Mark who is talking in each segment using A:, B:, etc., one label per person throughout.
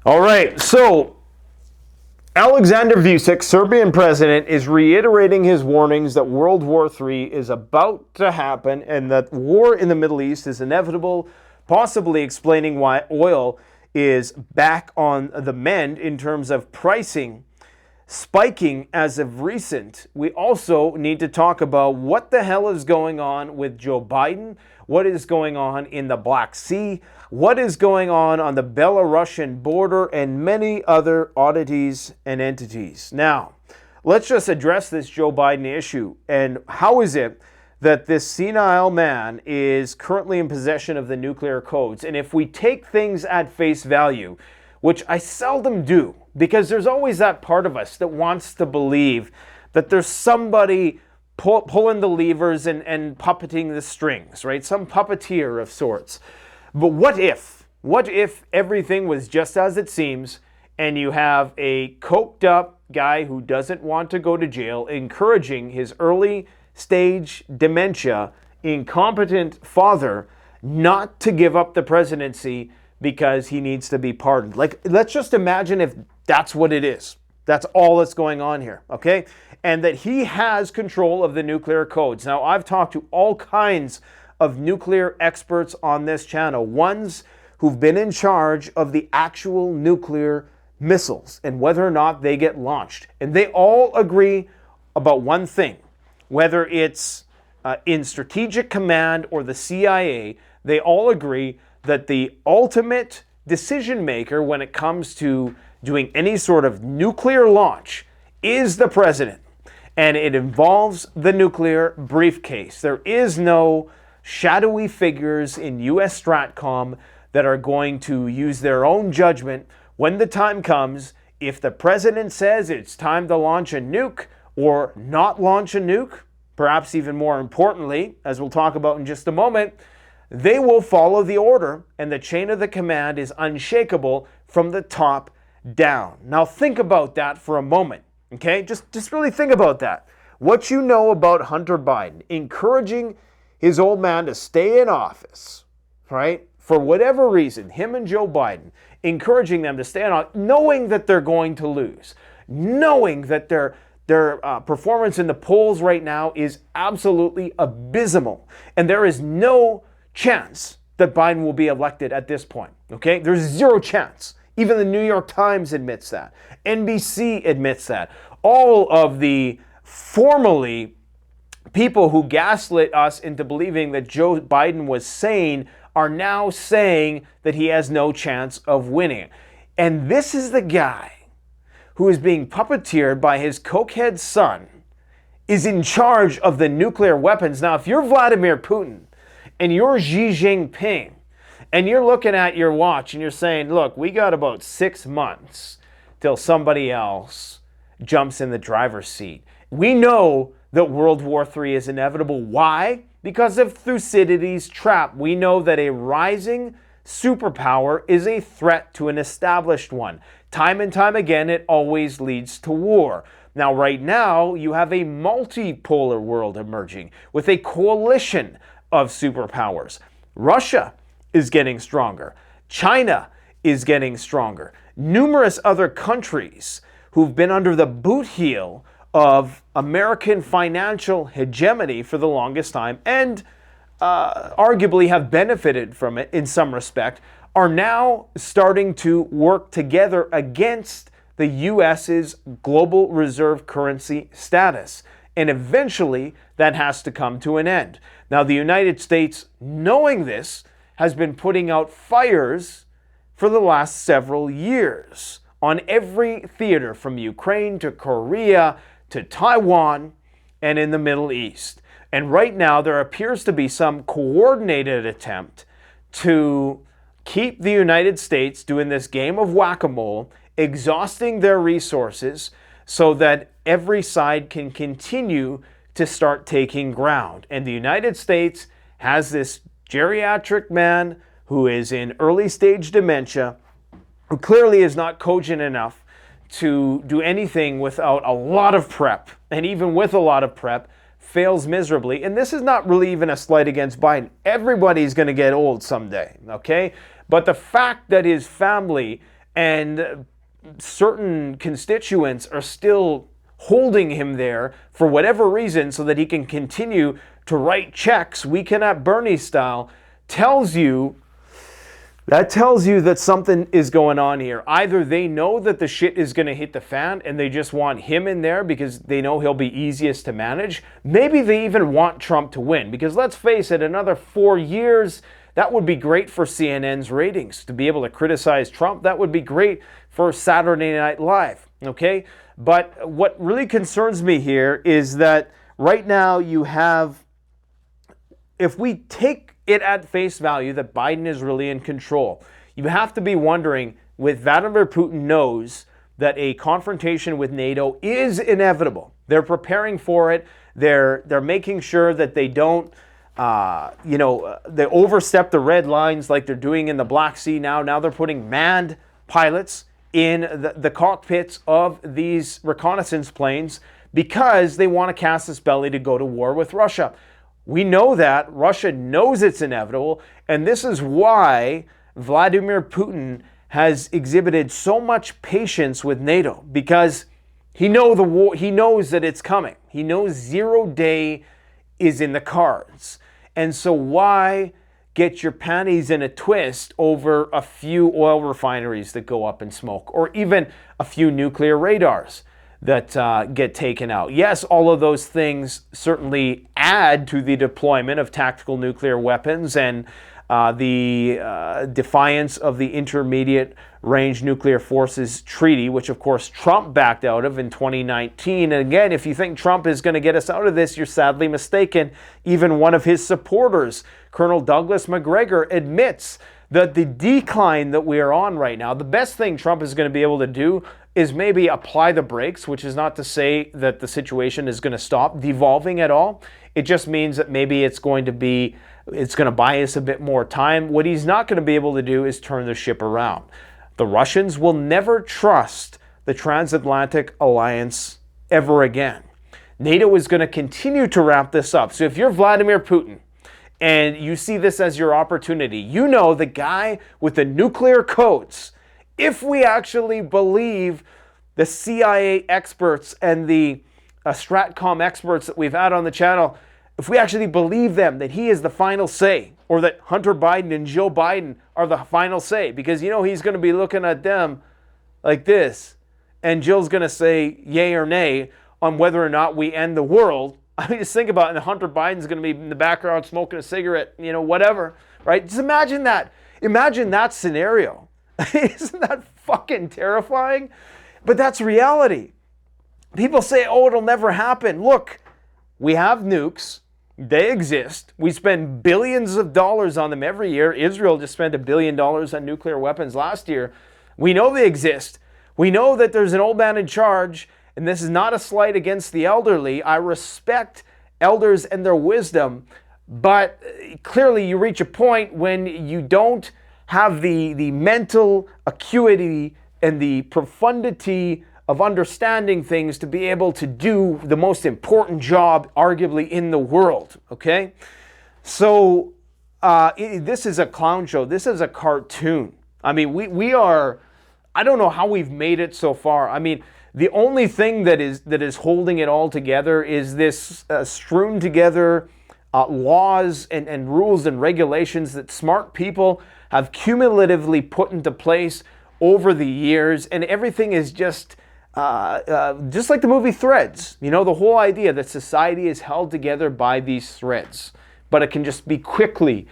A: All right, so Alexander Vučić, Serbian president, is reiterating his warnings that World War III is about to happen and that war in the Middle East is inevitable, possibly explaining why oil is back on the mend in terms of pricing spiking as of recent. We also need to talk about what the hell is going on with Joe Biden, what is going on in the Black Sea, what is going on the Belarusian border, and many other oddities and entities. Now, let's just address this Joe Biden issue. And how is it that this senile man is currently in possession of the nuclear codes? And if we take things at face value, which I seldom do, because there's always that part of us that wants to believe that there's somebody pulling the levers and puppeting the strings, right? Some puppeteer of sorts. But what if everything was just as it seems, and you have a coked up guy who doesn't want to go to jail, encouraging his early stage dementia, incompetent father not to give up the presidency because he needs to be pardoned? Like, let's just imagine if that's what it is. That's all that's going on here, okay? And that he has control of the nuclear codes. Now, I've talked to all kinds of nuclear experts on this channel, ones who've been in charge of the actual nuclear missiles and whether or not they get launched. And they all agree about one thing, whether it's in Strategic Command or the CIA, they all agree that the ultimate decision maker when it comes to doing any sort of nuclear launch is the president. And it involves the nuclear briefcase. There is no shadowy figures in US Stratcom that are going to use their own judgment when the time comes. If the president says it's time to launch a nuke or not launch a nuke, perhaps even more importantly, as we'll talk about in just a moment, they will follow the order, and the chain of the command is unshakable from the top down. Now think about that for a moment, okay? Just really think about that. What you know about Hunter Biden, encouraging his old man to stay in office, right? For whatever reason, him and Joe Biden, encouraging them to stay in office, knowing that they're going to lose, knowing that their performance in the polls right now is absolutely abysmal, and there is no chance that Biden will be elected at this point, okay? There's zero chance. Even the New York Times admits that. NBC admits that. All of the formerly people who gaslit us into believing that Joe Biden was sane are now saying that he has no chance of winning. And this is the guy who is being puppeteered by his cokehead son, is in charge of the nuclear weapons. Now, if you're Vladimir Putin, and you're Xi Jinping, and you're looking at your watch and you're saying, look, we got about 6 months till somebody else jumps in the driver's seat. We know that World War III is inevitable. Why? Because of Thucydides' trap. We know that a rising superpower is a threat to an established one. Time and time again, it always leads to war. Now, right now, you have a multipolar world emerging with a coalition of superpowers. Russia is getting stronger. China is getting stronger. Numerous other countries who've been under the boot heel of American financial hegemony for the longest time and arguably have benefited from it in some respect are now starting to work together against the US's global reserve currency status. And eventually that has to come to an end. Now, the United States, knowing this, has been putting out fires for the last several years on every theater from Ukraine to Korea to Taiwan and in the Middle East. And right now there appears to be some coordinated attempt to keep the United States doing this game of whack-a-mole, exhausting their resources so that every side can continue to start taking ground. And the United States has this geriatric man who is in early stage dementia, who clearly is not cogent enough to do anything without a lot of prep, and even with a lot of prep, fails miserably. And this is not really even a slight against Biden. Everybody's going to get old someday, okay? But the fact that his family and certain constituents are still holding him there for whatever reason so that he can continue to write checks, weekend at Bernie style, tells you that something is going on here. Either they know that the shit is going to hit the fan and they just want him in there because they know he'll be easiest to manage. Maybe they even want Trump to win, because let's face it, another 4 years, that would be great for CNN's ratings. To be able to criticize Trump, that would be great for Saturday Night Live, okay? But what really concerns me here is that right now you have, if we take it at face value that Biden is really in control, you have to be wondering, with Vladimir Putin knows that a confrontation with NATO is inevitable. They're preparing for it. They're making sure that they don't, they overstep the red lines like they're doing in the Black Sea now. Now they're putting manned pilots in the cockpits of these reconnaissance planes because they want to cast its belly to go to war with Russia. We know that. Russia knows it's inevitable, and this is why Vladimir Putin has exhibited so much patience with NATO, because he knows that it's coming. He knows 0 day is in the cards. And so why get your panties in a twist over a few oil refineries that go up in smoke, or even a few nuclear radars that get taken out? Yes, all of those things certainly add to the deployment of tactical nuclear weapons and the defiance of the Intermediate Range Nuclear Forces Treaty, which of course Trump backed out of in 2019. And again, if you think Trump is going to get us out of this, you're sadly mistaken. Even one of his supporters, Colonel Douglas Macgregor, admits that the decline that we are on right now, the best thing Trump is going to be able to do is maybe apply the brakes, which is not to say that the situation is going to stop devolving at all. It just means that maybe it's going to buy us a bit more time. What he's not going to be able to do is turn the ship around. The Russians will never trust the transatlantic alliance ever again. NATO is going to continue to wrap this up. So if you're Vladimir Putin and you see this as your opportunity, you know the guy with the nuclear codes, if we actually believe the CIA experts and the Stratcom experts that we've had on the channel, if we actually believe them that he is the final say, or that Hunter Biden and Joe Biden are the final say, because he's going to be looking at them like this, and Jill's going to say yay or nay on whether or not we end the world. I mean, just think about it, and Hunter Biden's going to be in the background smoking a cigarette, whatever, right? Just imagine that. Imagine that scenario. Isn't that fucking terrifying? But that's reality. People say, oh, it'll never happen. Look, we have nukes. They exist. We spend billions of dollars on them every year. Israel just spent $1 billion on nuclear weapons last year. We know they exist. We know that there's an old man in charge, and this is not a slight against the elderly. I respect elders and their wisdom, but clearly you reach a point when you don't have the mental acuity and the profundity of understanding things to be able to do the most important job arguably in the world, okay? So this is a clown show. This is a cartoon. I mean, we are, I don't know how we've made it so far. I mean, the only thing that is holding it all together is this strewn together laws and rules and regulations that smart people have cumulatively put into place over the years, and everything is just like the movie Threads. The whole idea that society is held together by these threads, but it can just be quickly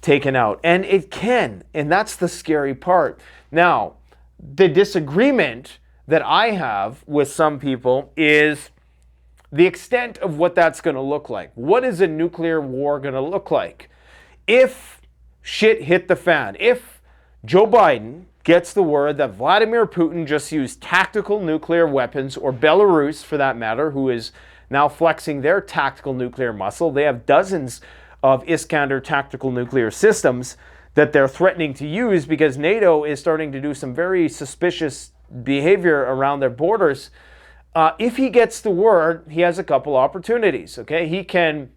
A: taken out. And it can, and that's the scary part. Now, the disagreement that I have with some people is the extent of what that's going to look like. What is a nuclear war going to look like? If shit hit the fan, if Joe Biden gets the word that Vladimir Putin just used tactical nuclear weapons, or Belarus for that matter, who is now flexing their tactical nuclear muscle. They have dozens of Iskander tactical nuclear systems that they're threatening to use because NATO is starting to do some very suspicious behavior around their borders. If he gets the word, he has a couple opportunities, okay? He can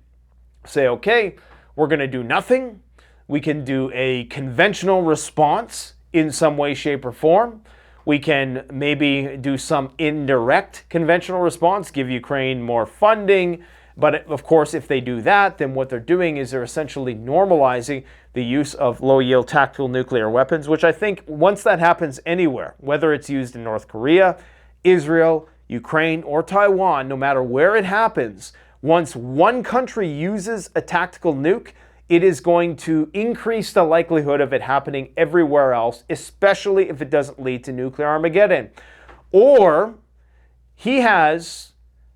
A: say, okay, we're going to do nothing. We can do a conventional response in some way, shape, or form. We can maybe do some indirect conventional response, give Ukraine more funding. But of course, if they do that, then what they're doing is they're essentially normalizing the use of low-yield tactical nuclear weapons, which I think once that happens anywhere, whether it's used in North Korea, Israel, Ukraine, or Taiwan, no matter where it happens, once one country uses a tactical nuke, it is going to increase the likelihood of it happening everywhere else, especially if it doesn't lead to nuclear Armageddon. Or he has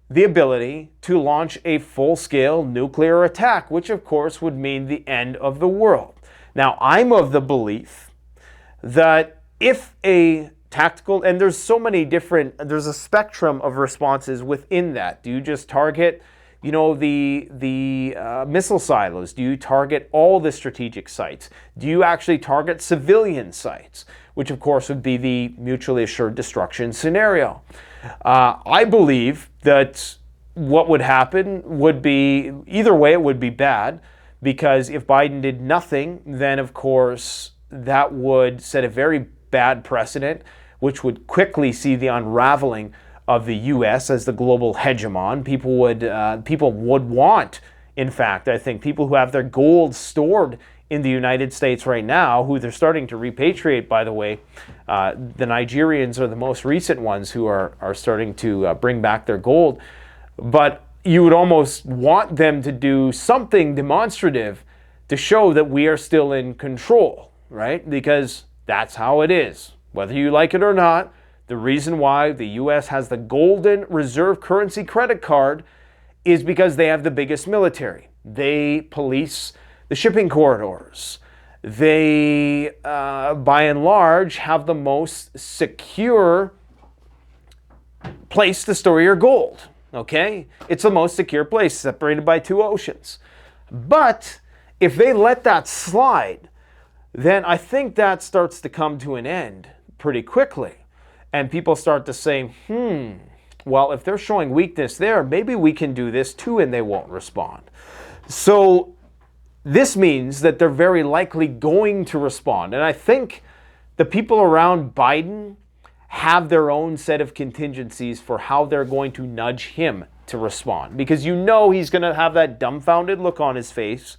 A: the ability to launch a full-scale nuclear attack, which of course would mean the end of the world. Now, I'm of the belief that if a tactical, and there's so many different, there's a spectrum of responses within that. Do you just target, you know, the missile silos? Do you target all the strategic sites? Do you actually target civilian sites? Which of course would be the mutually assured destruction scenario. I believe that what would happen would be, either way it would be bad, because if Biden did nothing, then of course that would set a very bad precedent, which would quickly see the unraveling of the U.S. as the global hegemon. People would want, in fact, I think people who have their gold stored in the United States right now, who they're starting to repatriate, by the way. The Nigerians are the most recent ones who are starting to bring back their gold. But you would almost want them to do something demonstrative to show that we are still in control, right? Because that's how it is. Whether you like it or not, the reason why the U.S. has the golden reserve currency credit card is because they have the biggest military. They police the shipping corridors. They, by and large, have the most secure place to store your gold, okay? It's the most secure place, separated by two oceans. But if they let that slide, then I think that starts to come to an end pretty quickly. And people start to say, well, if they're showing weakness there, maybe we can do this too, and they won't respond. So this means that they're very likely going to respond. And I think the people around Biden have their own set of contingencies for how they're going to nudge him to respond. Because you know he's going to have that dumbfounded look on his face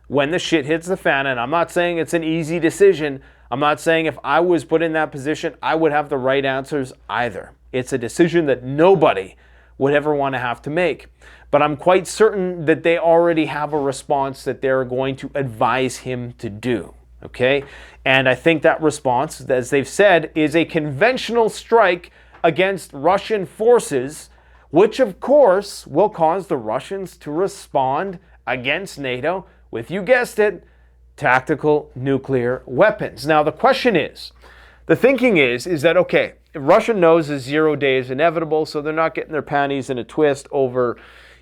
A: when the shit hits the fan. And I'm not saying it's an easy decision. I'm not saying if I was put in that position, I would have the right answers either. It's a decision that nobody would ever want to have to make. But I'm quite certain that they already have a response that they're going to advise him to do, okay? And I think that response, as they've said, is a conventional strike against Russian forces, which of course will cause the Russians to respond against NATO with, you guessed it, tactical nuclear weapons. Now the question is, the thinking is that, okay, Russia knows a 0 day is inevitable, so they're not getting their panties in a twist over,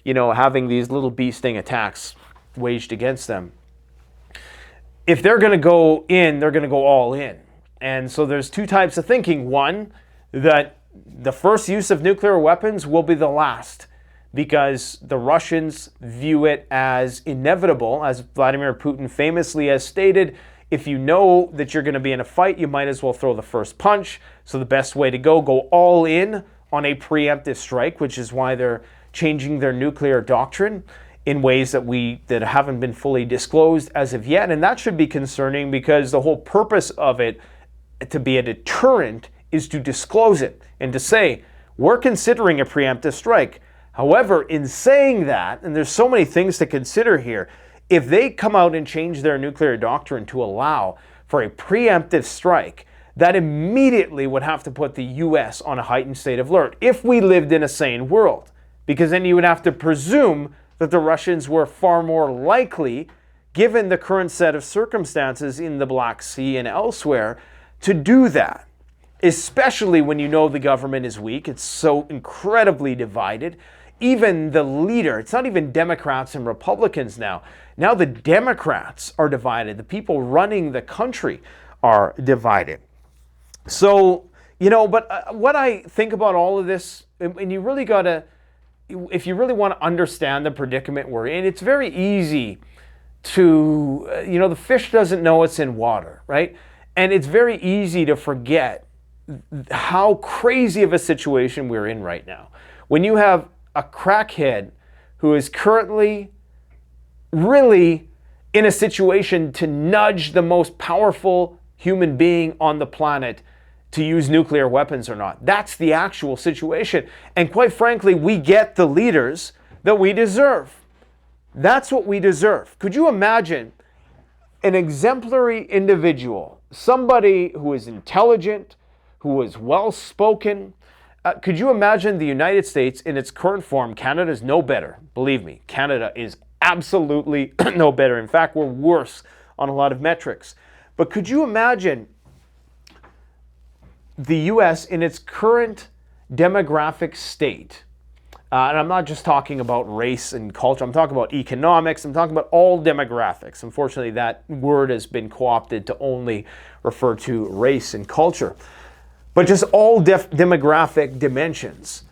A: you know, having these little bee sting attacks waged against them. If they're going to go in, they're going to go all in. And so there's two types of thinking. One, that the first use of nuclear weapons will be the last, because the Russians view it as inevitable, as Vladimir Putin famously has stated. If you know that you're going to be in a fight, you might as well throw the first punch. So the best way to go all in on a preemptive strike, which is why they're changing their nuclear doctrine in ways that haven't been fully disclosed as of yet. And that should be concerning, because the whole purpose of it, to be a deterrent, is to disclose it and to say, we're considering a preemptive strike. However, in saying that, and there's so many things to consider here, if they come out and change their nuclear doctrine to allow for a preemptive strike, that immediately would have to put the U.S. on a heightened state of alert if we lived in a sane world. Because then you would have to presume that the Russians were far more likely, given the current set of circumstances in the Black Sea and elsewhere, to do that. Especially when you know the government is weak. It's so incredibly divided. Even the leader, it's not even Democrats and Republicans now. Now the Democrats are divided. The people running the country are divided. So, you know, but what I think about all of this, and you really got to, if you really want to understand the predicament we're in, it's very easy to, you know, the fish doesn't know it's in water, right? And it's very easy to forget how crazy of a situation we're in right now. When you have a crackhead who is currently really in a situation to nudge the most powerful human being on the planet to use nuclear weapons or not. That's the actual situation. And quite frankly, we get the leaders that we deserve. That's what we deserve. Could you imagine an exemplary individual, somebody who is intelligent, who is well-spoken? Could you imagine the United States in its current form? Canada's no better. Believe me, Canada is absolutely no better. In fact, we're worse on a lot of metrics. But could you imagine the U.S. in its current demographic state? And I'm not just talking about race and culture. I'm talking about economics. I'm talking about all demographics. Unfortunately, that word has been co-opted to only refer to race and culture. But just all demographic dimensions.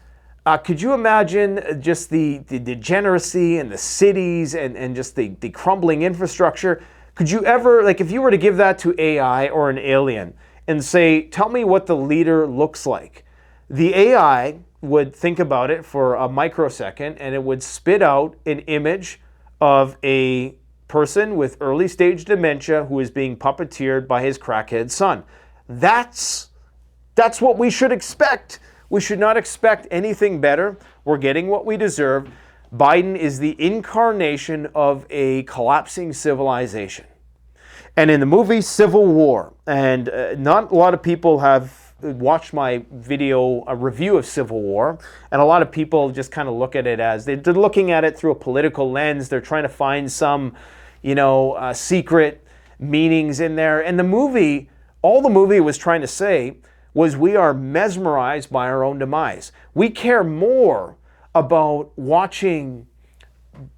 A: Could you imagine just the degeneracy in the cities and just the crumbling infrastructure? Could you ever, like if you were to give that to AI or an alien and say, tell me what the leader looks like, the AI would think about it for a microsecond and it would spit out an image of a person with early stage dementia who is being puppeteered by his crackhead son. That's what we should expect. We should not expect anything better. We're getting what we deserve. Biden is the incarnation of a collapsing civilization. And in the movie Civil War, and not a lot of people have watched my video, a review of Civil War, and a lot of people just kind of look at it as, they're looking at it through a political lens. They're trying to find some, secret meanings in there. And the movie, all the movie was trying to say was we are mesmerized by our own demise. We care more about watching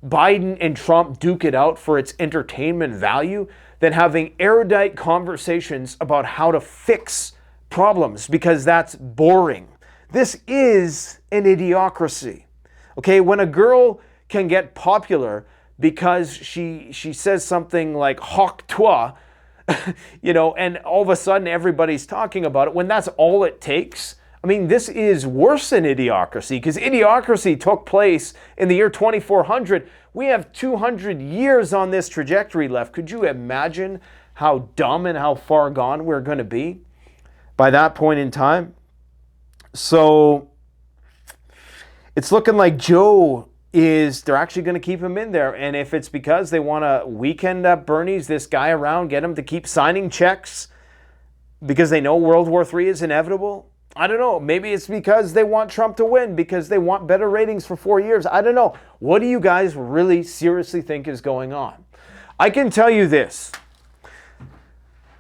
A: Biden and Trump duke it out for its entertainment value than having erudite conversations about how to fix problems, because that's boring. This is an idiocracy. Okay, when a girl can get popular because she says something like "hoc toi," and all of a sudden everybody's talking about it, when that's all it takes. I mean, this is worse than idiocracy, because idiocracy took place in the year 2400. We have 200 years on this trajectory left. Could you imagine how dumb and how far gone we're going to be by that point in time? So it's looking like they're actually going to keep him in there. And if it's because they want to weekend at Bernie's this guy around, get him to keep signing checks because they know World War III is inevitable, I don't know. Maybe it's because they want Trump to win, because they want better ratings for 4 years. I don't know. What do you guys really seriously think is going on? I can tell you this.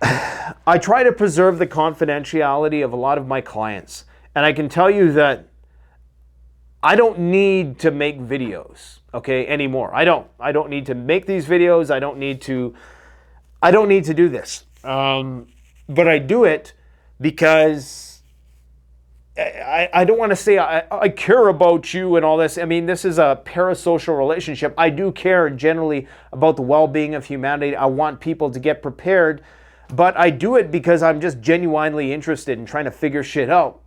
A: I try to preserve the confidentiality of a lot of my clients. And I can tell you that I don't need to make videos, anymore. I don't need to make these videos. I don't need to do this. But I do it because I don't want to say I care about you and all this. I mean, this is a parasocial relationship. I do care generally about the well-being of humanity. I want people to get prepared, but I do it because I'm just genuinely interested in trying to figure shit out.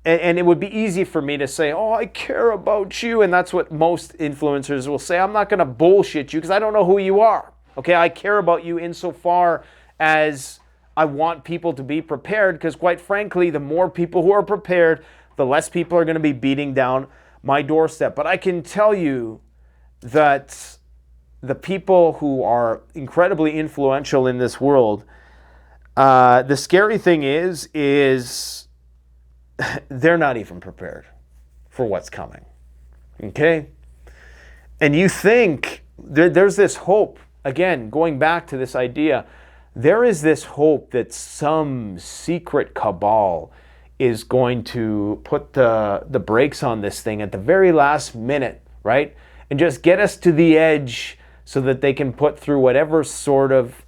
A: And it would be easy for me to say, oh, I care about you. And that's what most influencers will say. I'm not going to bullshit you because I don't know who you are. I care about you insofar as I want people to be prepared, because quite frankly, the more people who are prepared, the less people are going to be beating down my doorstep. But I can tell you that the people who are incredibly influential in this world, the scary thing is they're not even prepared for what's coming. Okay? And you think there's this hope, again, going back to this idea, there is this hope that some secret cabal is going to put the brakes on this thing at the very last minute, right? And just get us to the edge so that they can put through whatever sort of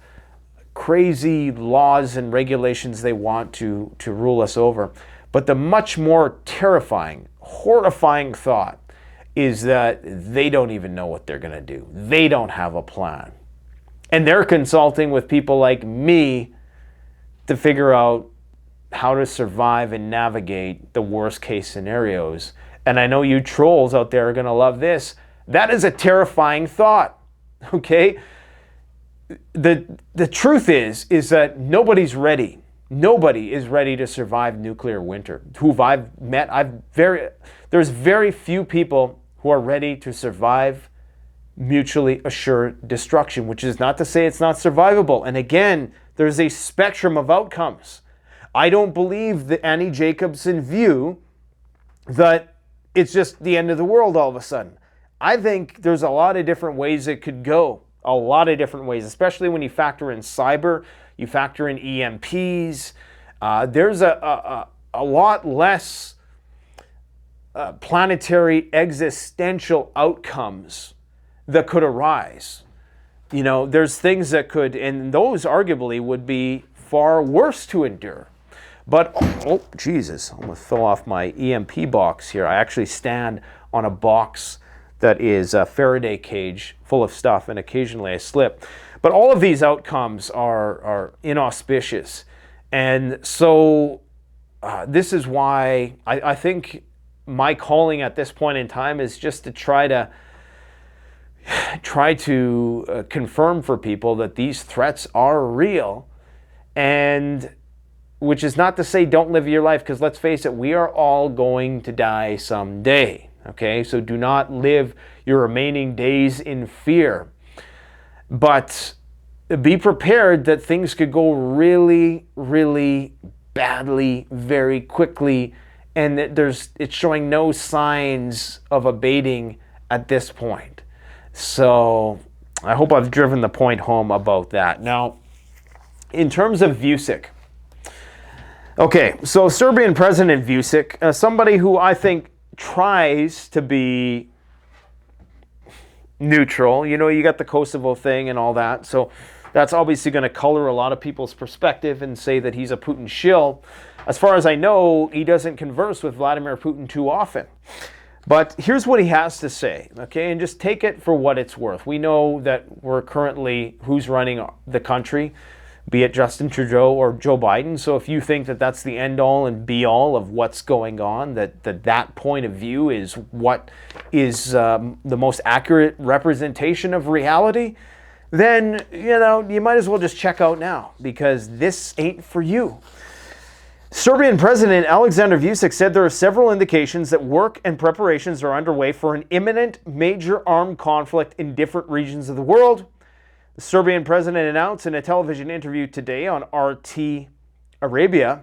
A: crazy laws and regulations they want to rule us over. But the much more terrifying, horrifying thought is that they don't even know what they're going to do. They don't have a plan. And they're consulting with people like me to figure out how to survive and navigate the worst case scenarios. And I know you trolls out there are going to love this. That is a terrifying thought, okay? The truth is that nobody's ready. Nobody is ready to survive nuclear winter. Who I've met, there's very few people who are ready to survive mutually assured destruction, which is not to say it's not survivable. And again, there's a spectrum of outcomes. I don't believe the Annie Jacobsen view that it's just the end of the world all of a sudden. I think there's a lot of different ways it could go. A lot of different ways, especially when you factor in cyber, you factor in EMPs. There's a lot less planetary existential outcomes that could arise. You know, there's things that could, and those arguably would be far worse to endure. But, oh, Jesus, I'm going to fill off my EMP box here. I actually stand on a box that is a Faraday cage full of stuff, and occasionally I slip. But all of these outcomes are inauspicious. And so this is why I think my calling at this point in time is just to try to confirm for people that these threats are real, and which is not to say don't live your life, because let's face it, we are all going to die someday, okay? So do not live your remaining days in fear. But be prepared that things could go really, really badly very quickly, and that it's showing no signs of abating at this point. So I hope I've driven the point home about that. Now, in terms of Vucic, okay, so Serbian President Vucic, somebody who I think tries to be neutral. You know, you got the Kosovo thing and all that, so that's obviously going to color a lot of people's perspective and say that he's a Putin shill. As far as I know, he doesn't converse with Vladimir Putin too often. But here's what he has to say, okay? And just take it for what it's worth. We know that we're currently, who's running the country, be it Justin Trudeau or Joe Biden. So if you think that that's the end-all and be-all of what's going on, that point of view is what is the most accurate representation of reality, then, you know, you might as well just check out now, because this ain't for you. Serbian President Aleksandar Vucic said there are several indications that work and preparations are underway for an imminent major armed conflict in different regions of the world. The Serbian president announced in a television interview today on RT Arabia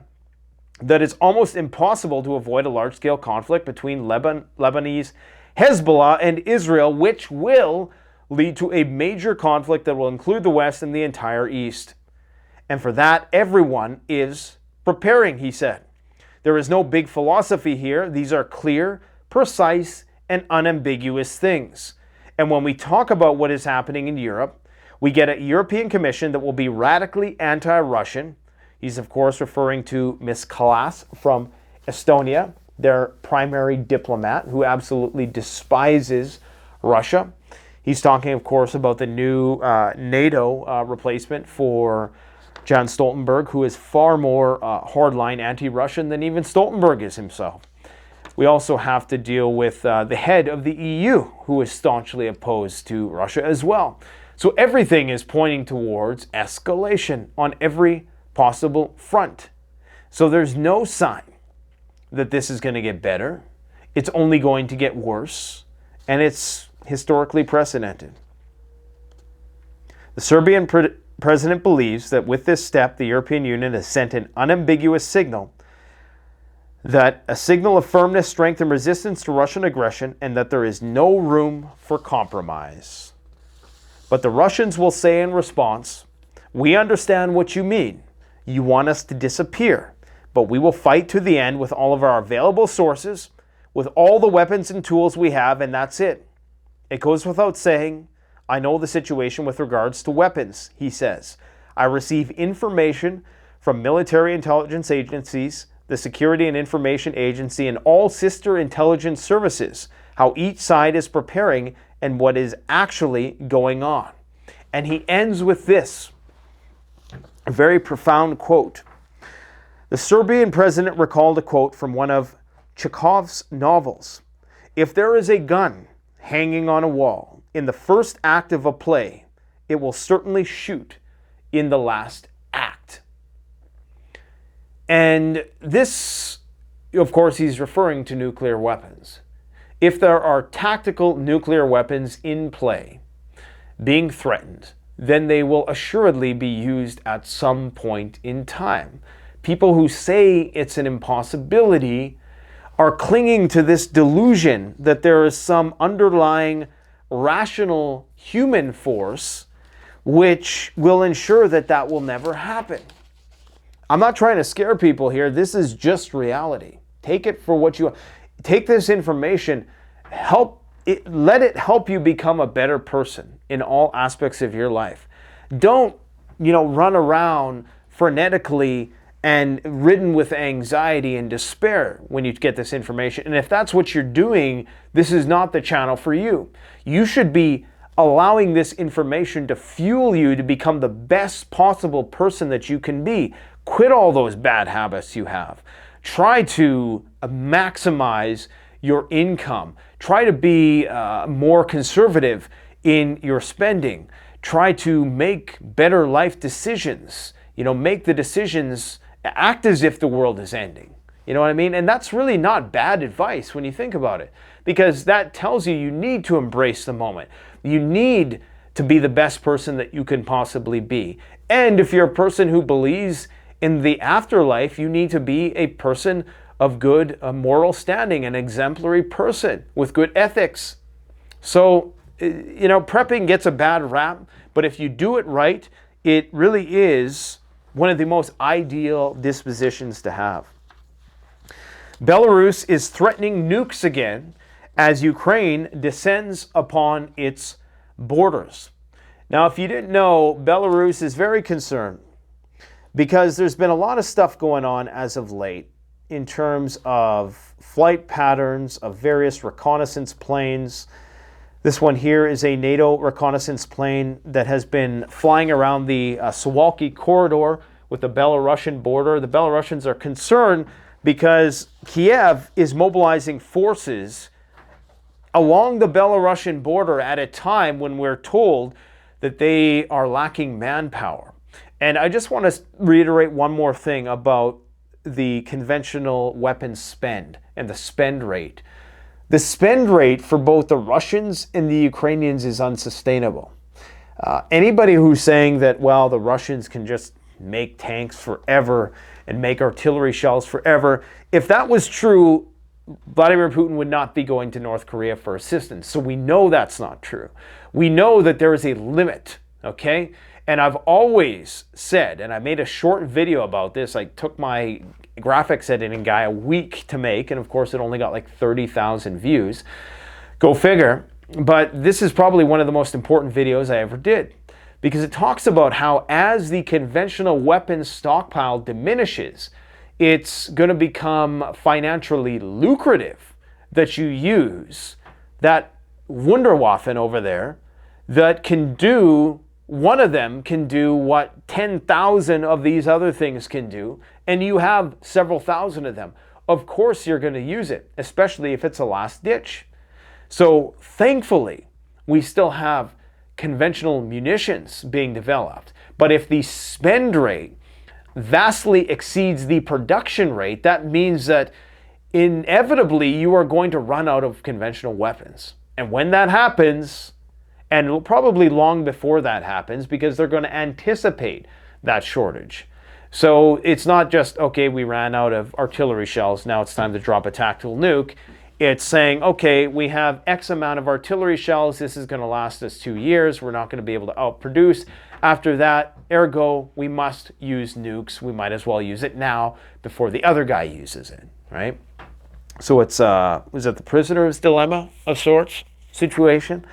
A: that it's almost impossible to avoid a large-scale conflict between Lebanese Hezbollah and Israel, which will lead to a major conflict that will include the West and the entire East. And for that, everyone is preparing, he said. There is no big philosophy here. These are clear, precise, and unambiguous things. And when we talk about what is happening in Europe, we get a European Commission that will be radically anti-Russian. He's, of course, referring to Misc from Estonia, their primary diplomat, who absolutely despises Russia. He's talking, of course, about the new NATO replacement for Jens Stoltenberg, who is far more hardline anti-Russian than even Stoltenberg is himself. We also have to deal with the head of the EU, who is staunchly opposed to Russia as well. So everything is pointing towards escalation on every possible front. So there's no sign that this is going to get better. It's only going to get worse, and it's historically precedented. The Serbian president believes that with this step, the European Union has sent an unambiguous signal, that a signal of firmness, strength, and resistance to Russian aggression, and that there is no room for compromise. But the Russians will say in response, "We understand what you mean. You want us to disappear, but we will fight to the end with all of our available sources, with all the weapons and tools we have, and that's it." It goes without saying, I know the situation with regards to weapons, he says. I receive information from military intelligence agencies, the Security and Information Agency, and all sister intelligence services, how each side is preparing and what is actually going on. And he ends with this, a very profound quote. The Serbian president recalled a quote from one of Chekhov's novels. If there is a gun hanging on a wall in the first act of a play, it will certainly shoot in the last act. And this, of course, he's referring to nuclear weapons. If there are tactical nuclear weapons in play being threatened, then they will assuredly be used at some point in time. People who say it's an impossibility are clinging to this delusion that there is some underlying rational human force which will ensure that that will never happen. I'm not trying to scare people here. This is just reality. Take it for what you take. This information, let it help you become a better person in all aspects of your life. Don't, run around frenetically and ridden with anxiety and despair when you get this information. And if that's what you're doing, this is not the channel for you. You should be allowing this information to fuel you to become the best possible person that you can be. Quit all those bad habits you have. Try to maximize your income. Try to be more conservative in your spending. Try to make better life decisions. Make the decisions, act as if the world is ending. You know what I mean? And that's really not bad advice when you think about it, because that tells you need to embrace the moment. You need to be the best person that you can possibly be. And if you're a person who believes in the afterlife, you need to be a person of good moral standing, an exemplary person with good ethics. So, prepping gets a bad rap, but if you do it right, it really is one of the most ideal dispositions to have. Belarus is threatening nukes again as Ukraine descends upon its borders. Now, if you didn't know, Belarus is very concerned because there's been a lot of stuff going on as of late in terms of flight patterns of various reconnaissance planes. This one here is a NATO reconnaissance plane that has been flying around the Suwalki corridor with the Belarusian border. The Belarusians are concerned because Kiev is mobilizing forces along the Belarusian border at a time when we're told that they are lacking manpower. And I just want to reiterate one more thing about the conventional weapons spend and the spend rate. The spend rate for both the Russians and the Ukrainians is unsustainable. Anybody who's saying that, well, the Russians can just make tanks forever and make artillery shells forever, if that was true, Vladimir Putin would not be going to North Korea for assistance. So we know that's not true. We know that there is a limit, okay? And I've always said, and I made a short video about this, I took my graphics editing guy a week to make, and of course it only got like 30,000 views. Go figure. But this is probably one of the most important videos I ever did, because it talks about how as the conventional weapons stockpile diminishes, it's going to become financially lucrative that you use that Wunderwaffen over there that can do, one of them can do what 10,000 of these other things can do, and you have several thousand of them. Of course you're going to use it, especially if it's a last ditch. So thankfully, we still have conventional munitions being developed. But if the spend rate vastly exceeds the production rate, that means that inevitably you are going to run out of conventional weapons. And when that happens, and probably long before that happens, because they're going to anticipate that shortage. So it's not just, okay, we ran out of artillery shells, now it's time to drop a tactical nuke. It's saying, okay, we have X amount of artillery shells, this is going to last us 2 years, we're not going to be able to outproduce. After that, ergo, we must use nukes. We might as well use it now before the other guy uses it, right? So it's, was it the prisoner's dilemma of sorts situation?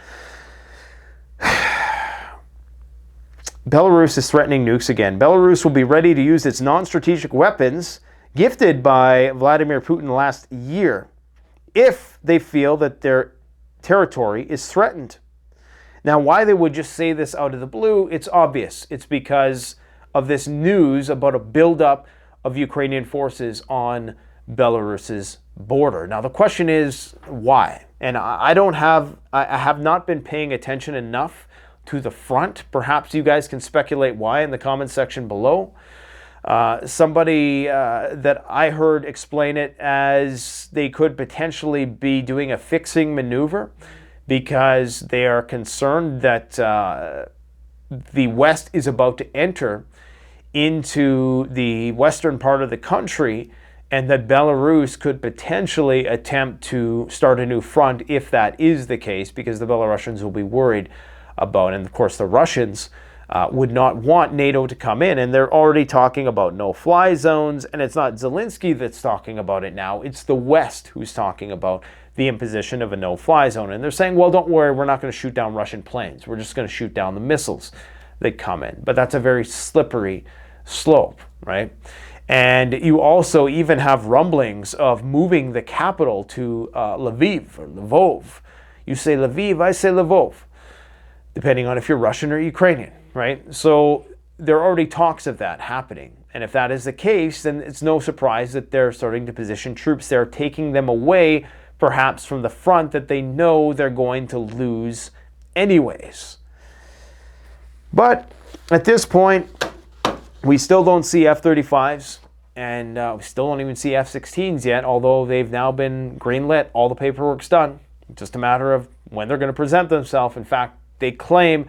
A: Belarus is threatening nukes again. Belarus will be ready to use its non-strategic weapons gifted by Vladimir Putin last year if they feel that their territory is threatened. Now, why they would just say this out of the blue, it's obvious. It's because of this news about a buildup of Ukrainian forces on Belarus's border. Now the question is why? And I have not been paying attention enough to the front. Perhaps you guys can speculate why in the comment section below. Somebody that I heard explain it as they could potentially be doing a fixing maneuver because they are concerned that the West is about to enter into the western part of the country, and that Belarus could potentially attempt to start a new front if that is the case, because the Belarusians will be worried about, and of course the Russians would not want NATO to come in, and they're already talking about no-fly zones, and it's not Zelensky that's talking about it now, it's the West who's talking about the imposition of a no-fly zone. And they're saying, well, don't worry, we're not going to shoot down Russian planes, we're just going to shoot down the missiles that come in. But that's a very slippery slope, right? And you also even have rumblings of moving the capital to Lviv or Lvov. You say Lviv, I say Lvov, depending on if you're Russian or Ukrainian, right? So there are already talks of that happening. And if that is the case, then it's no surprise that they're starting to position troops there, taking them away perhaps from the front that they know they're going to lose anyways. But at this point, we still don't see F-35s, and we still don't even see F-16s yet, although they've now been greenlit. All the paperwork's done. It's just a matter of when they're going to present themselves. In fact, they claim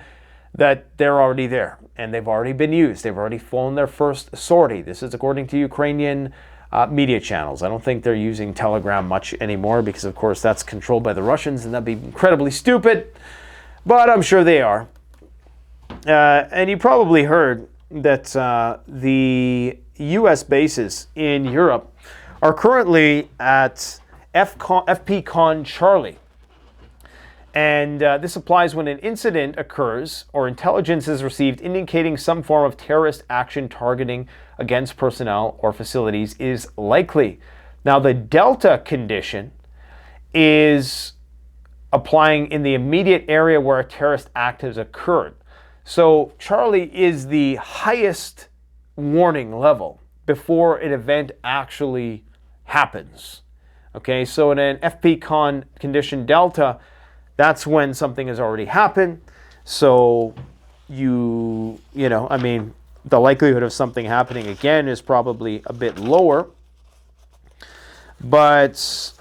A: that they're already there, and they've already been used. They've already flown their first sortie. This is according to Ukrainian media channels. I don't think they're using Telegram much anymore because, of course, that's controlled by the Russians, and that'd be incredibly stupid, but I'm sure they are. And you probably heard that the U.S. bases in Europe are currently at FPCON Charlie. And this applies when an incident occurs or intelligence is received indicating some form of terrorist action targeting against personnel or facilities is likely. Now, the Delta condition is applying in the immediate area where a terrorist act has occurred. So Charlie is the highest warning level before an event actually happens. Okay, so in an FPCON condition Delta, that's when something has already happened. So you know, I mean, the likelihood of something happening again is probably a bit lower. But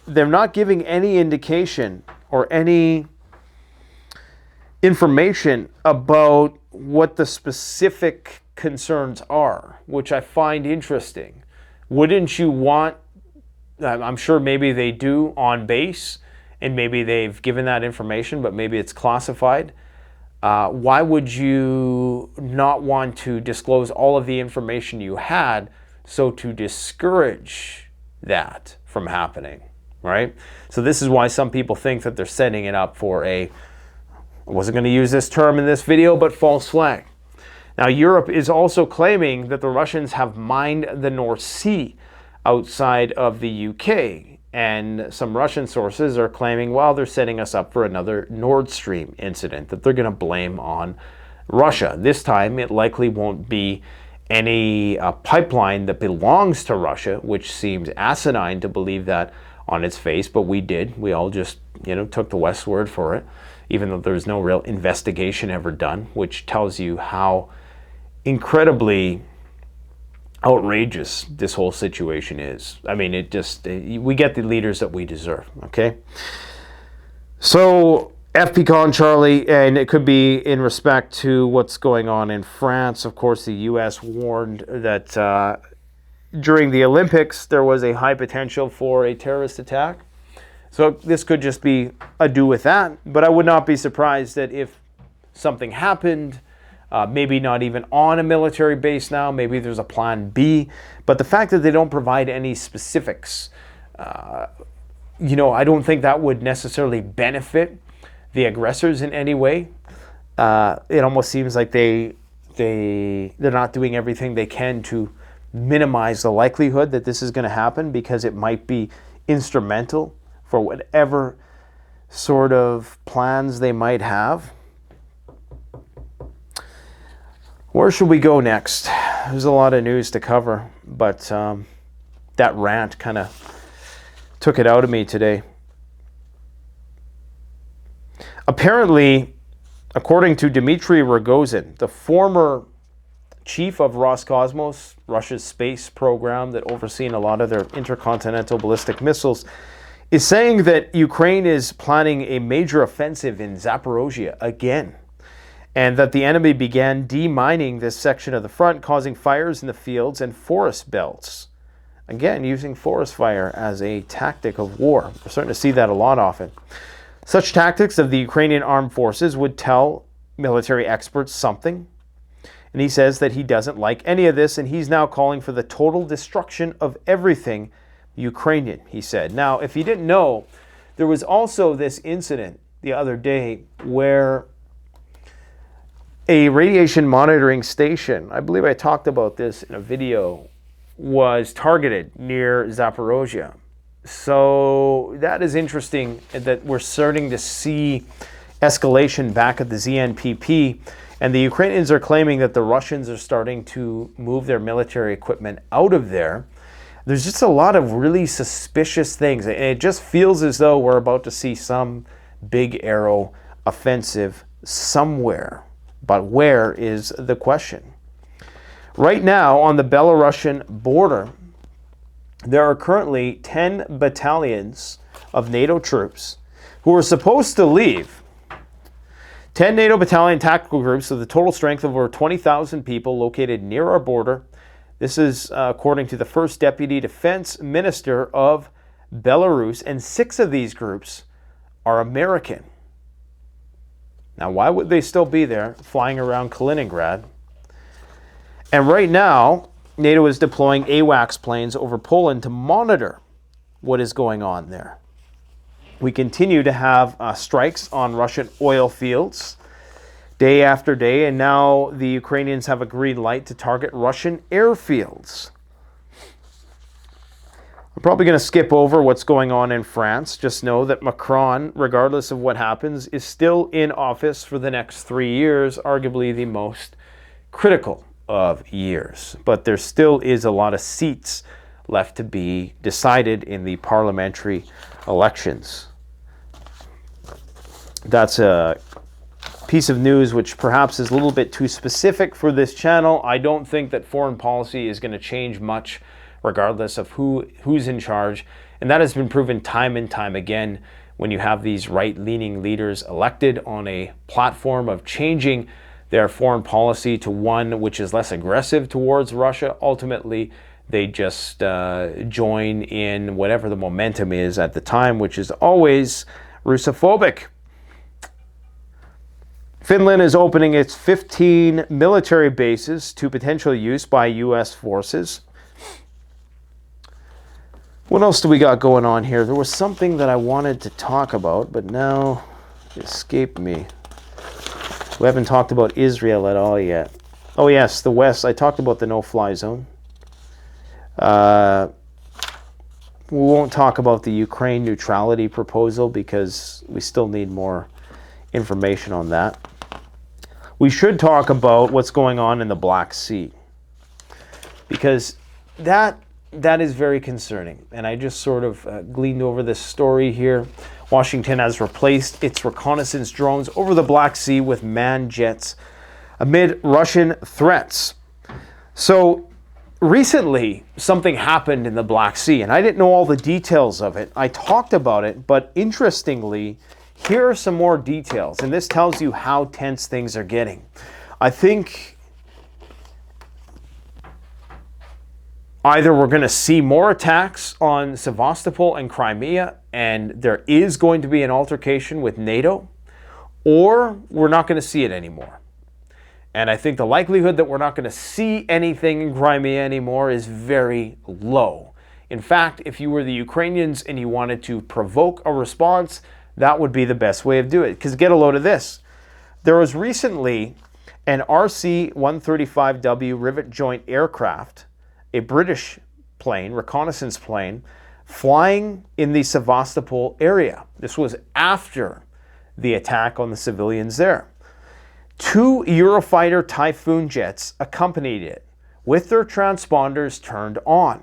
A: they're not giving any indication or any information about what the specific concerns are, which I find interesting. Wouldn't you want, I'm sure maybe they do on base, and maybe they've given that information, but maybe it's classified. Why would you not want to disclose all of the information you had so to discourage that from happening, right? So this is why some people think that they're setting it up for a, I wasn't going to use this term in this video, but false flag. Now, Europe is also claiming that the Russians have mined the North Sea outside of the UK. And some Russian sources are claiming, well, they're setting us up for another Nord Stream incident that they're going to blame on Russia. This time, it likely won't be any pipeline that belongs to Russia, which seems asinine to believe that on its face, but we did. We all just, took the West's word for it, even though there's no real investigation ever done, which tells you how incredibly outrageous this whole situation is. I mean, we get the leaders that we deserve, okay? So, FPCON Charlie, and it could be in respect to what's going on in France. Of course, the U.S. warned that during the Olympics, there was a high potential for a terrorist attack. So this could just be ado with that, but I would not be surprised that if something happened, maybe not even on a military base now, maybe there's a plan B, but the fact that they don't provide any specifics, I don't think that would necessarily benefit the aggressors in any way. It almost seems like they're not doing everything they can to minimize the likelihood that this is going to happen, because it might be instrumental for whatever sort of plans they might have. Where should we go next? there's a lot of news to cover, but that rant kind of took it out of me today. Apparently, according to Dmitry Rogozin, the former chief of Roscosmos, Russia's space program that overseeing a lot of their intercontinental ballistic missiles, is saying that Ukraine is planning a major offensive in Zaporozhye again, and that the enemy began demining this section of the front, causing fires in the fields and forest belts. Again, using forest fire as a tactic of war. We're starting to see that a lot often. Such tactics of the Ukrainian armed forces would tell military experts something. And he says that he doesn't like any of this, and he's now calling for the total destruction of everything Ukrainian, he said. Now, if you didn't know, there was also this incident the other day where a radiation monitoring station, I believe I talked about this in a video, was targeted near Zaporozhye. So that is interesting that we're starting to see escalation back at the ZNPP. And the Ukrainians are claiming that the Russians are starting to move their military equipment out of there. There's just a lot of really suspicious things. And it just feels as though we're about to see some big arrow offensive somewhere. But where is the question? Right now, on the Belarusian border, there are currently 10 battalions of NATO troops who are supposed to leave. 10 NATO battalion tactical groups with a total strength of over 20,000 people located near our border. This is according to the first Deputy Defense Minister of Belarus, and 6 of these groups are American. Now, why would they still be there flying around Kaliningrad? And right now, NATO is deploying AWACS planes over Poland to monitor what is going on there. We continue to have strikes on Russian oil fields day after day, and now the Ukrainians have a green light to target Russian airfields. I'm probably going to skip over what's going on in France. Just know that Macron, regardless of what happens, is still in office for the next 3 years, arguably the most critical of years. But there still is a lot of seats left to be decided in the parliamentary elections. That's a piece of news which perhaps is a little bit too specific for this channel. I don't think that foreign policy is going to change much regardless of who's in charge. And that has been proven time and time again when you have these right-leaning leaders elected on a platform of changing their foreign policy to one which is less aggressive towards Russia. Ultimately, they just join in whatever the momentum is at the time, which is always Russophobic. Finland is opening its 15 military bases to potential use by U.S. forces. What else do we got going on here? There was something that I wanted to talk about, but now it escaped me. We haven't talked about Israel at all yet. Oh yes, the West. I talked about the no-fly zone. We won't talk about the Ukraine neutrality proposal because we still need more information on that. We should talk about what's going on in the Black Sea, because that is very concerning. And I just sort of gleaned over this story here. Washington has replaced its reconnaissance drones over the Black Sea with manned jets amid Russian threats. So recently, something happened in the Black Sea, and I didn't know all the details of it. I talked about it, but interestingly, here are some more details, and this tells you how tense things are getting. I think either we're going to see more attacks on Sevastopol and Crimea, and there is going to be an altercation with NATO, or we're not going to see it anymore. And I think the likelihood that we're not going to see anything in Crimea anymore is very low. In fact, if you were the Ukrainians and you wanted to provoke a response, that would be the best way of doing it. Because get a load of this. There was recently an RC-135W rivet joint aircraft, a British plane, reconnaissance plane, flying in the Sevastopol area. This was after the attack on the civilians there. 2 Eurofighter Typhoon jets accompanied it with their transponders turned on.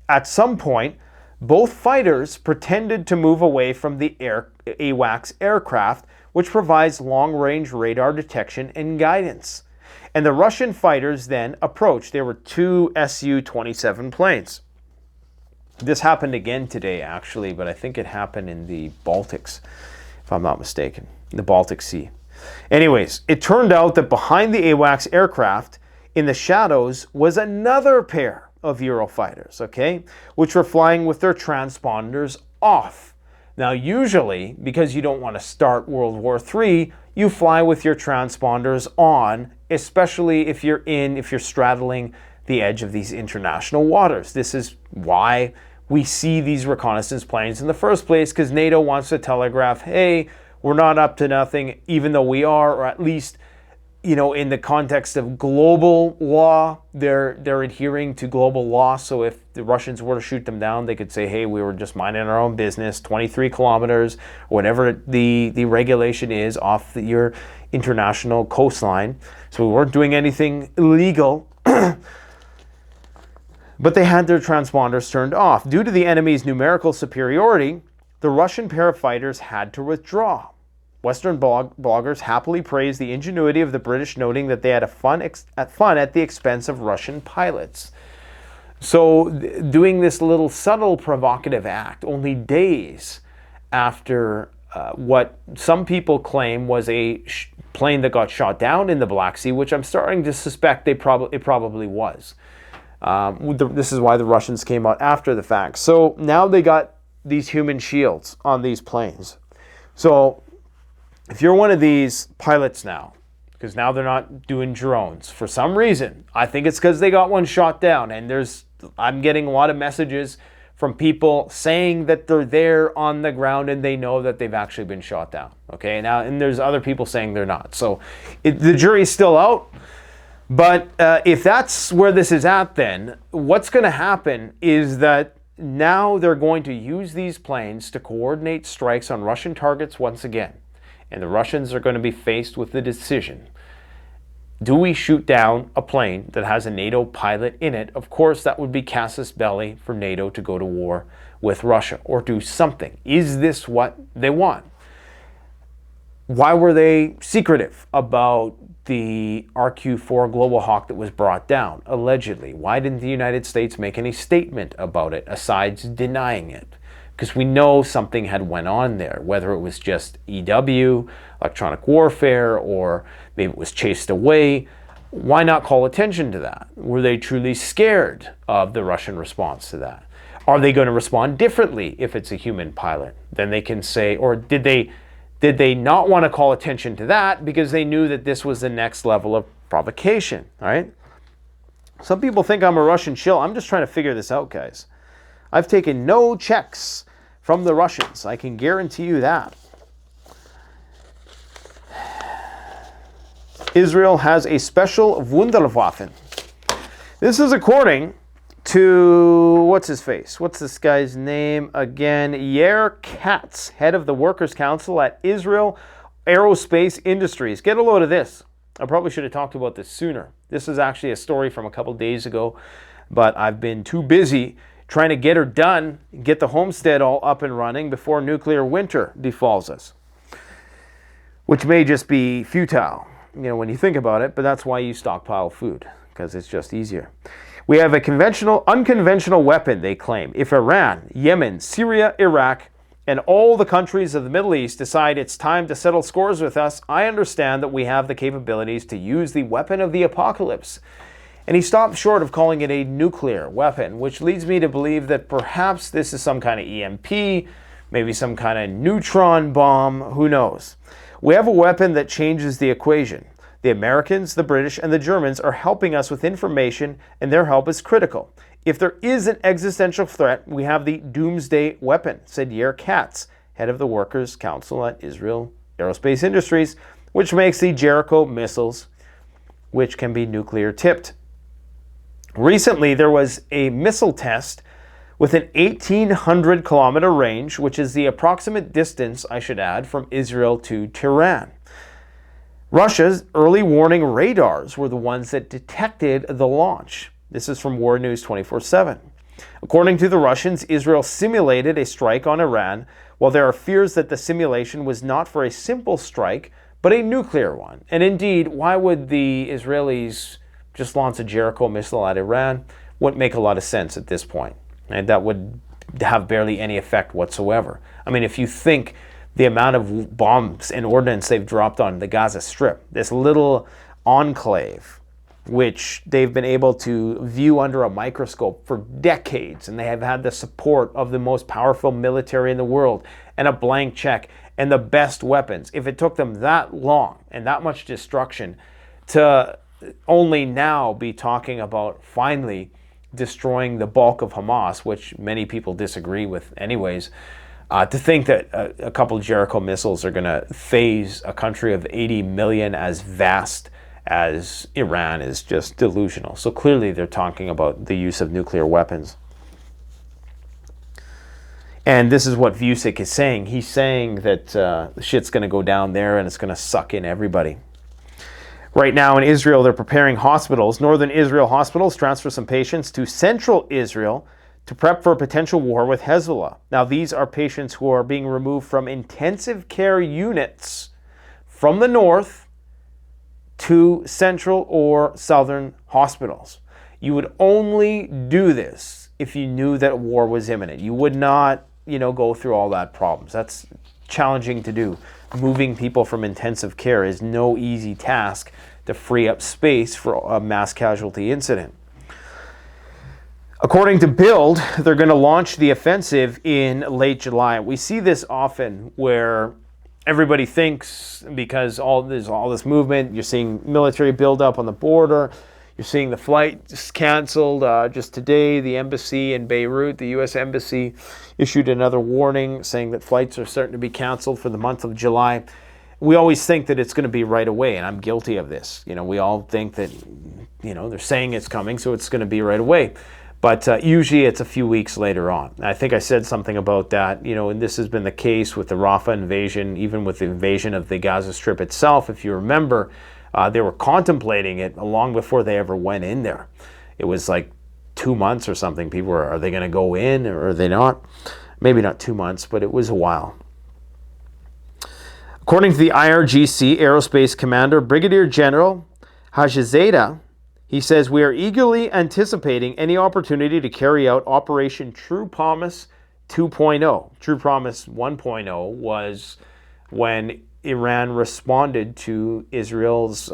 A: At some point, both fighters pretended to move away from the AWACS aircraft, which provides long-range radar detection and guidance. And the Russian fighters then approached. There were two Su-27 planes. This happened again today, actually, but I think it happened in the Baltics, if I'm not mistaken, the Baltic Sea. Anyways, it turned out that behind the AWACS aircraft, in the shadows, was another pair of Eurofighters, okay, which were flying with their transponders off. Now, usually, because you don't want to start World War III, you fly with your transponders on, especially if you're straddling the edge of these international waters. This is why we see these reconnaissance planes in the first place, because NATO wants to telegraph, hey, we're not up to nothing, even though we are, or at least, you know, in the context of global law, they're adhering to global law. So if the Russians were to shoot them down, they could say, hey, we were just minding our own business, 23 kilometers, or whatever the regulation is off your international coastline. So we weren't doing anything illegal. But they had their transponders turned off. Due to the enemy's numerical superiority, the Russian parafighters had to withdraw. Western bloggers happily praised the ingenuity of the British, noting that they had fun at the expense of Russian pilots. So doing this little subtle provocative act only days after what some people claim was a plane that got shot down in the Black Sea, which I'm starting to suspect it probably was. This is why the Russians came out after the fact. So now they got these human shields on these planes. So if you're one of these pilots now, because now they're not doing drones for some reason, I think it's because they got one shot down, and I'm getting a lot of messages from people saying that they're there on the ground and they know that they've actually been shot down. Okay, now, and there's other people saying they're not. So the jury's still out. But if that's where this is at, then what's going to happen is that now they're going to use these planes to coordinate strikes on Russian targets once again. And the Russians are going to be faced with the decision. Do we shoot down a plane that has a NATO pilot in it? Of course, that would be casus belli for NATO to go to war with Russia or do something. Is this what they want? Why were they secretive about the RQ-4 Global Hawk that was brought down, allegedly? Why didn't the United States make any statement about it, aside denying it? Because we know something had went on there, whether it was just EW, electronic warfare, or maybe it was chased away. Why not call attention to that? Were they truly scared of the Russian response to that? Are they going to respond differently if it's a human pilot? Then they can say, or did they not want to call attention to that because they knew that this was the next level of provocation, right? Some people think I'm a Russian shill. I'm just trying to figure this out, guys. I've taken no checks from the Russians. I can guarantee you that. Israel has a special Wunderwaffen. This is according to, what's his face? What's this guy's name again? Yair Katz, head of the Workers' Council at Israel Aerospace Industries. Get a load of this. I probably should have talked about this sooner. This is actually a story from a couple days ago, but I've been too busy trying to get her done, get the homestead all up and running before nuclear winter befalls us, which may just be futile, you know, when you think about it, but that's why you stockpile food, because it's just easier. We have a unconventional weapon, they claim. If Iran, Yemen, Syria, Iraq, and all the countries of the Middle East decide it's time to settle scores with us, I understand that we have the capabilities to use the weapon of the apocalypse. And he stopped short of calling it a nuclear weapon, which leads me to believe that perhaps this is some kind of EMP, maybe some kind of neutron bomb, who knows. We have a weapon that changes the equation. The Americans, the British, and the Germans are helping us with information, and their help is critical. If there is an existential threat, we have the doomsday weapon, said Yair Katz, head of the Workers' Council at Israel Aerospace Industries, which makes the Jericho missiles, which can be nuclear tipped. Recently, there was a missile test with an 1,800 kilometer range, which is the approximate distance, I should add, from Israel to Tehran. Russia's early warning radars were the ones that detected the launch. This is from War News 24/7. According to the Russians, Israel simulated a strike on Iran, while there are fears that the simulation was not for a simple strike, but a nuclear one. And indeed, why would the Israelis just launch a Jericho missile at Iran? Wouldn't make a lot of sense at this point. And that would have barely any effect whatsoever. I mean, if you think the amount of bombs and ordnance they've dropped on the Gaza Strip, this little enclave, which they've been able to view under a microscope for decades, and they have had the support of the most powerful military in the world, and a blank check, and the best weapons. If it took them that long and that much destruction to only now be talking about finally destroying the bulk of Hamas, which many people disagree with anyways, to think that a couple of Jericho missiles are going to phase a country of 80 million as vast as Iran is just delusional. So clearly they're talking about the use of nuclear weapons. And this is what Vucic is saying. He's saying that the shit's going to go down there and it's going to suck in everybody. Right now in Israel, they're preparing hospitals. Northern Israel hospitals transfer some patients to central Israel to prep for a potential war with Hezbollah. Now, these are patients who are being removed from intensive care units from the north to central or southern hospitals. You would only do this if you knew that war was imminent. You would not, go through all that problems. That's challenging to do. Moving people from intensive care is no easy task to free up space for a mass casualty incident. According to Bild, they're going to launch the offensive in late July. We see this often where everybody thinks, because there's all this movement, you're seeing military buildup on the border, you're seeing the flights canceled. Just today, the embassy in Beirut, the U.S. embassy, issued another warning saying that flights are starting to be canceled for the month of July. We always think that it's going to be right away, and I'm guilty of this. We all think that, they're saying it's coming, so it's going to be right away. But usually it's a few weeks later on. I think I said something about that, and this has been the case with the Rafah invasion, even with the invasion of the Gaza Strip itself. If you remember, they were contemplating it long before they ever went in there. It was like 2 months or something. People were, are they going to go in or are they not? Maybe not 2 months, but it was a while. According to the IRGC Aerospace Commander, Brigadier General Hajizadeh, he says, we are eagerly anticipating any opportunity to carry out Operation True Promise 2.0. True Promise 1.0 was when Iran responded to Israel's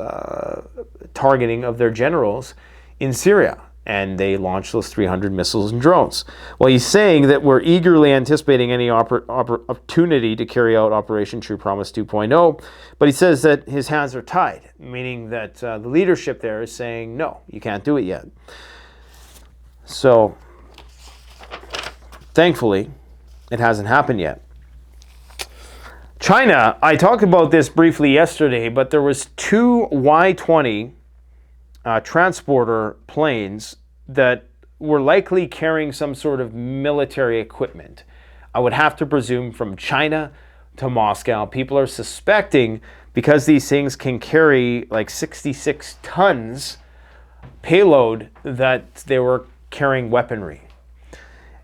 A: targeting of their generals in Syria, and they launched those 300 missiles and drones. Well, he's saying that we're eagerly anticipating any opportunity to carry out Operation True Promise 2.0, but he says that his hands are tied, meaning that the leadership there is saying, no, you can't do it yet. So, thankfully, it hasn't happened yet. China, I talked about this briefly yesterday, but there was 2 Y-20 transporter planes that were likely carrying some sort of military equipment. I would have to presume from China to Moscow. People are suspecting, because these things can carry like 66 tons payload, that they were carrying weaponry.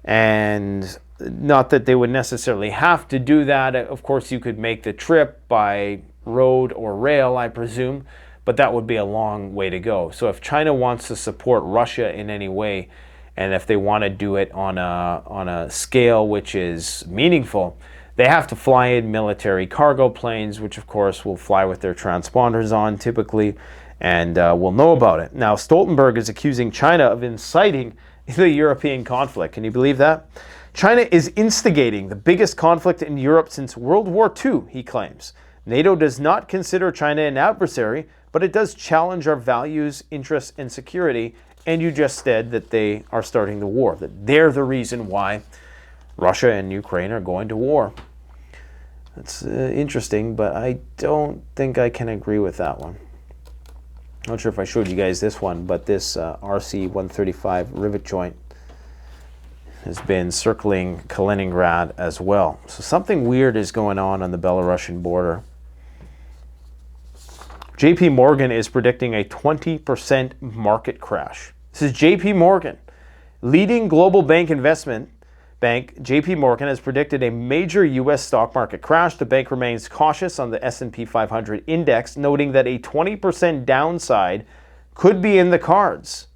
A: And not that they would necessarily have to do that. Of course, you could make the trip by road or rail, I presume, but that would be a long way to go. So if China wants to support Russia in any way, and if they want to do it on a scale which is meaningful, they have to fly in military cargo planes, which of course will fly with their transponders on typically, and we'll know about it. Now, Stoltenberg is accusing China of inciting the European conflict. Can you believe that? China is instigating the biggest conflict in Europe since World War II, he claims. NATO does not consider China an adversary, but it does challenge our values, interests, and security. And you just said that they are starting the war, that they're the reason why Russia and Ukraine are going to war. That's interesting, but I don't think I can agree with that one. Not sure if I showed you guys this one, but this RC-135 rivet joint has been circling Kaliningrad as well. So something weird is going on the Belarusian border. JP Morgan is predicting a 20% market crash. This is JP Morgan. Leading global investment bank JP Morgan has predicted a major U.S. stock market crash. The bank remains cautious on the S&P 500 index, noting that a 20% downside could be in the cards.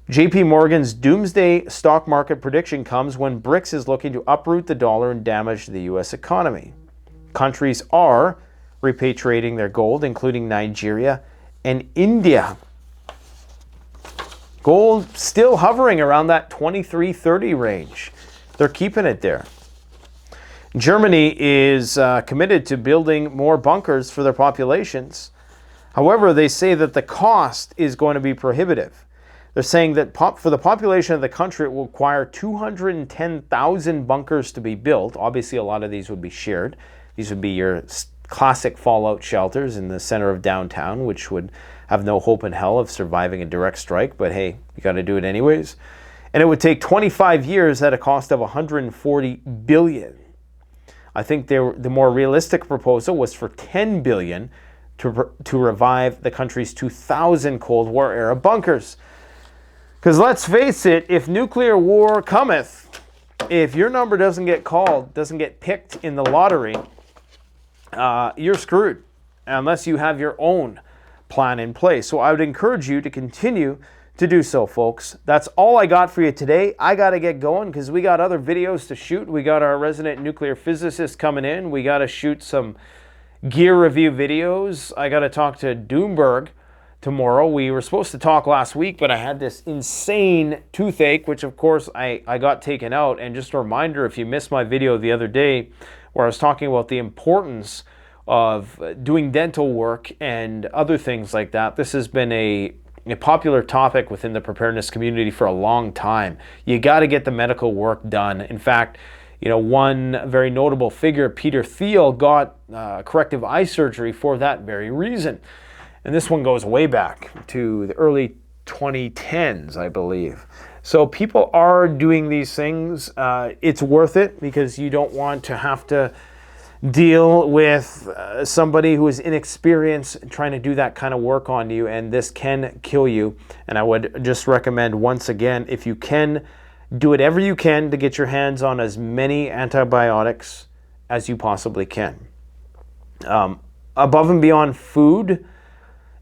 A: JP Morgan's doomsday stock market prediction comes when BRICS is looking to uproot the dollar and damage the U.S. economy. Countries are repatriating their gold, including Nigeria and India. Gold still hovering around that 23.30 range. They're keeping it there. Germany is committed to building more bunkers for their populations. However, they say that the cost is going to be prohibitive. They're saying that for the population of the country, it will require 210,000 bunkers to be built. Obviously, a lot of these would be shared. These would be your classic fallout shelters in the center of downtown, which would have no hope in hell of surviving a direct strike, but hey, you got to do it anyways. And it would take 25 years at a cost of $140 billion. I think the more realistic proposal was for $10 billion to revive the country's 2,000 Cold War era bunkers. Because let's face it, if nuclear war cometh, if your number doesn't get called, doesn't get picked in the lottery, you're screwed unless you have your own plan in place. So I would encourage you to continue to do so, folks. That's all I got for you today. I got to get going because we got other videos to shoot. We got our resident nuclear physicist coming in. We got to shoot some gear review videos. I got to talk to Doomberg tomorrow. We were supposed to talk last week, but I had this insane toothache, which of course I got taken out. And just a reminder, if you missed my video the other day where I was talking about the importance of doing dental work and other things like that, this has been a popular topic within the preparedness community for a long time. You got to get the medical work done. In fact, one very notable figure, Peter Thiel, got corrective eye surgery for that very reason. And this one goes way back to the early 2010s, I believe. So people are doing these things. It's worth it because you don't want to have to deal with somebody who is inexperienced trying to do that kind of work on you, and this can kill you. And I would just recommend, once again, if you can, do whatever you can to get your hands on as many antibiotics as you possibly can. Above and beyond food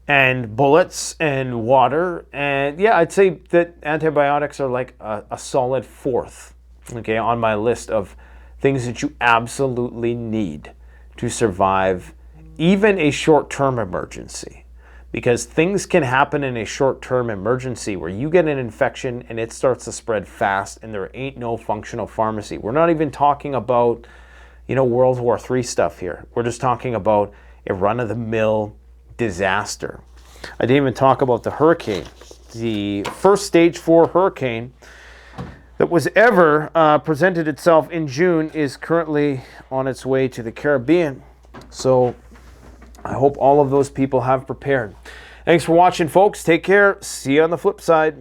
A: and bullets and water, and yeah, I'd say that antibiotics are like a solid fourth, okay, on my list of things that you absolutely need to survive even a short-term emergency. Because things can happen in a short-term emergency where you get an infection and it starts to spread fast and there ain't no functional pharmacy. We're not even talking about, World War III stuff here. We're just talking about a run-of-the-mill disaster. I didn't even talk about the hurricane. The first stage 4 hurricane that was ever presented itself in June is currently on its way to the Caribbean. So I hope all of those people have prepared. Thanks for watching, folks. Take care. See you on the flip side.